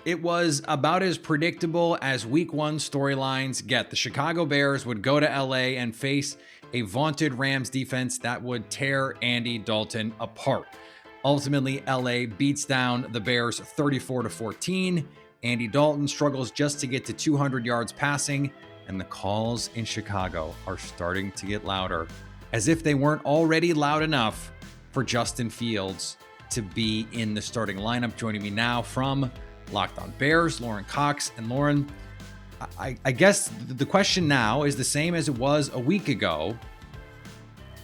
It was about as predictable as week one storylines get. The Chicago Bears would go to LA and face a vaunted Rams defense that would tear Andy Dalton apart. Ultimately, LA beats down the Bears 34-14. Andy Dalton struggles just to get to 200 yards passing, and the calls in Chicago are starting to get louder, as if they weren't already loud enough for Justin Fields to be in the starting lineup. Joining me now from Locked On Bears, Lorin Cox. And Lorin, I guess the question now is the same as it was a week ago.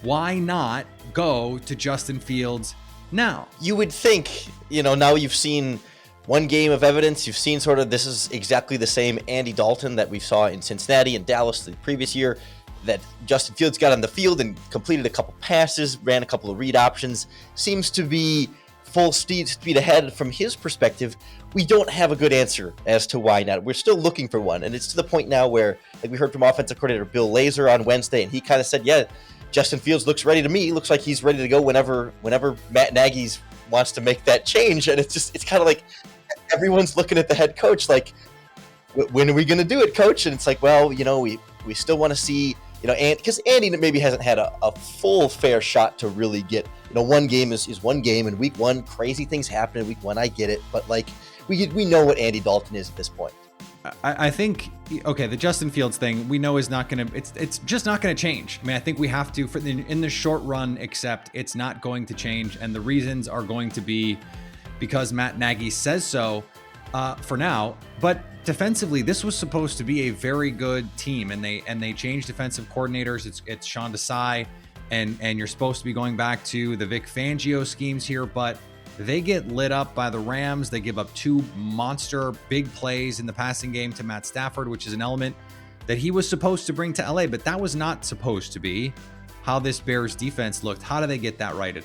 Why not go to Justin Fields now? You would think, now you've seen one game of evidence. You've seen sort of this is exactly the same Andy Dalton that we saw in Cincinnati and Dallas the previous year, that Justin Fields got on the field and completed a couple passes, ran a couple of read options, seems to be full speed ahead. From his perspective, we don't have a good answer as to why not. We're still looking for one. And it's to the point now where, like we heard from offensive coordinator Bill Lazor on Wednesday, and he kind of said, yeah, Justin Fields looks ready to me. Looks like he's ready to go whenever Matt Nagy wants to make that change. And it's kind of like everyone's looking at the head coach like, when are we going to do it, coach? And it's like, well, we still want to see, because Andy maybe hasn't had a full fair shot to really get, one game is one game, and week one, crazy things happen in week one. I get it. But like, we know what Andy Dalton is at this point. I think, okay, the Justin Fields thing we know is not going to, it's just not going to change. I mean, I think we have to, in the short run, accept it's not going to change. And the reasons are going to be because Matt Nagy says so for now. But defensively, this was supposed to be a very good team, and they changed defensive coordinators. It's Sean Desai, and you're supposed to be going back to the Vic Fangio schemes here, but they get lit up by the Rams. They give up two monster big plays in the passing game to Matt Stafford, which is an element that he was supposed to bring to LA, but that was not supposed to be how this Bears defense looked. How do they get that righted?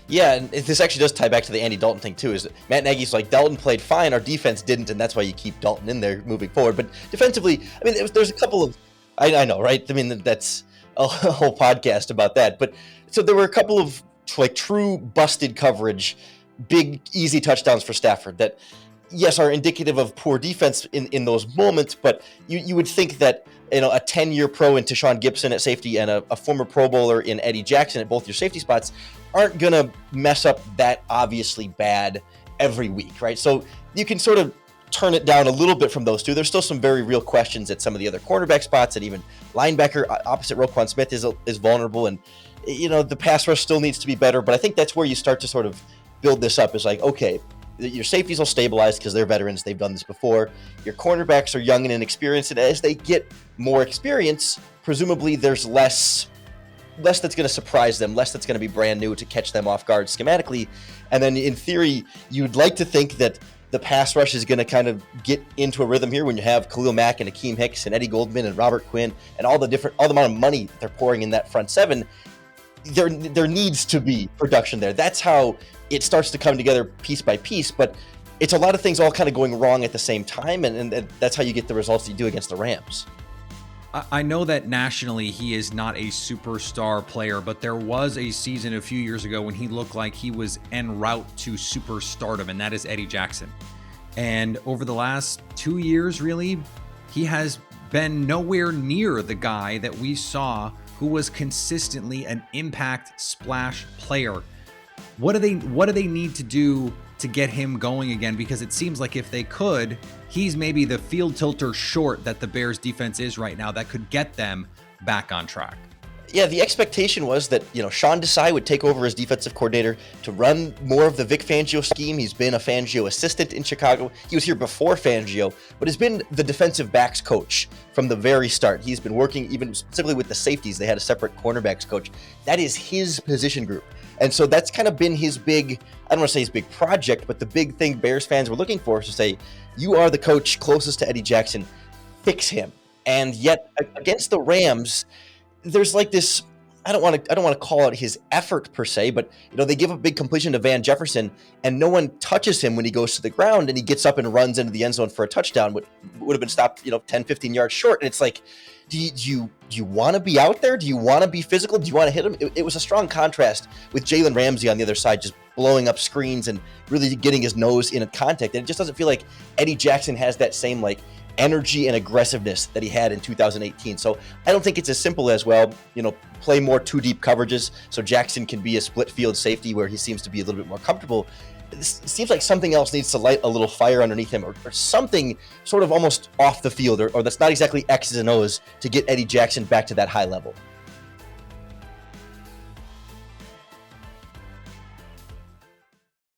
Yeah, and this actually does tie back to the Andy Dalton thing too, is that Matt Nagy's like, Dalton played fine, our defense didn't, and that's why you keep Dalton in there moving forward. But defensively, I mean, there's a couple of, I know, right? I mean, that's a whole podcast about that. But so there were a couple of like true busted coverage, big, easy touchdowns for Stafford that, yes, are indicative of poor defense in those moments, but you would think that, a 10-year pro in Tashawn Gibson at safety and a former Pro Bowler in Eddie Jackson at both your safety spots aren't going to mess up that obviously bad every week, right? So you can sort of turn it down a little bit from those two. There's still some very real questions at some of the other cornerback spots, and even linebacker opposite Roquan Smith is vulnerable, and the pass rush still needs to be better. But I think that's where you start to sort of build this up. Is like, okay, your safeties will stabilize because they're veterans. They've done this before. Your cornerbacks are young and inexperienced, and as they get more experience, presumably there's less that's going to surprise them, less that's going to be brand new to catch them off guard schematically. And then in theory, you'd like to think that the pass rush is going to kind of get into a rhythm here when you have Khalil Mack and Akeem Hicks and Eddie Goldman and Robert Quinn and all the amount of money they're pouring in that front seven. There needs to be production there. That's how it starts to come together piece by piece, but it's a lot of things all kind of going wrong at the same time, and that's how you get the results you do against the Rams. I know that nationally he is not a superstar player, but there was a season a few years ago when he looked like he was en route to superstardom, and that is Eddie Jackson. And over the last 2 years, really, he has been nowhere near the guy that we saw who was consistently an impact splash player. What do they need to do to get him going again? Because it seems like if they could, he's maybe the field tilter short that the Bears defense is right now that could get them back on track. Yeah, the expectation was that, Sean Desai would take over as defensive coordinator to run more of the Vic Fangio scheme. He's been a Fangio assistant in Chicago. He was here before Fangio, but has been the defensive backs coach from the very start. He's been working even specifically with the safeties. They had a separate cornerbacks coach. That is his position group. And so that's kind of been his big, I don't want to say his big project, but the big thing Bears fans were looking for is to say, you are the coach closest to Eddie Jackson, fix him. And yet against the Rams, there's like this, I don't want to call it his effort per se, but they give a big completion to Van Jefferson and no one touches him when he goes to the ground, and he gets up and runs into the end zone for a touchdown, would have been stopped 10, 15 yards short. And it's like, do you want to be out there? Do you want to be physical? Do you want to hit him? It was a strong contrast with Jalen Ramsey on the other side, just blowing up screens and really getting his nose in contact. And it just doesn't feel like Eddie Jackson has that same like energy and aggressiveness that he had in 2018. So I don't think it's as simple as, well, play more two deep coverages so Jackson can be a split field safety where he seems to be a little bit more comfortable. It seems like something else needs to light a little fire underneath him, or something sort of almost off the field, or that's not exactly X's and O's to get Eddie Jackson back to that high level.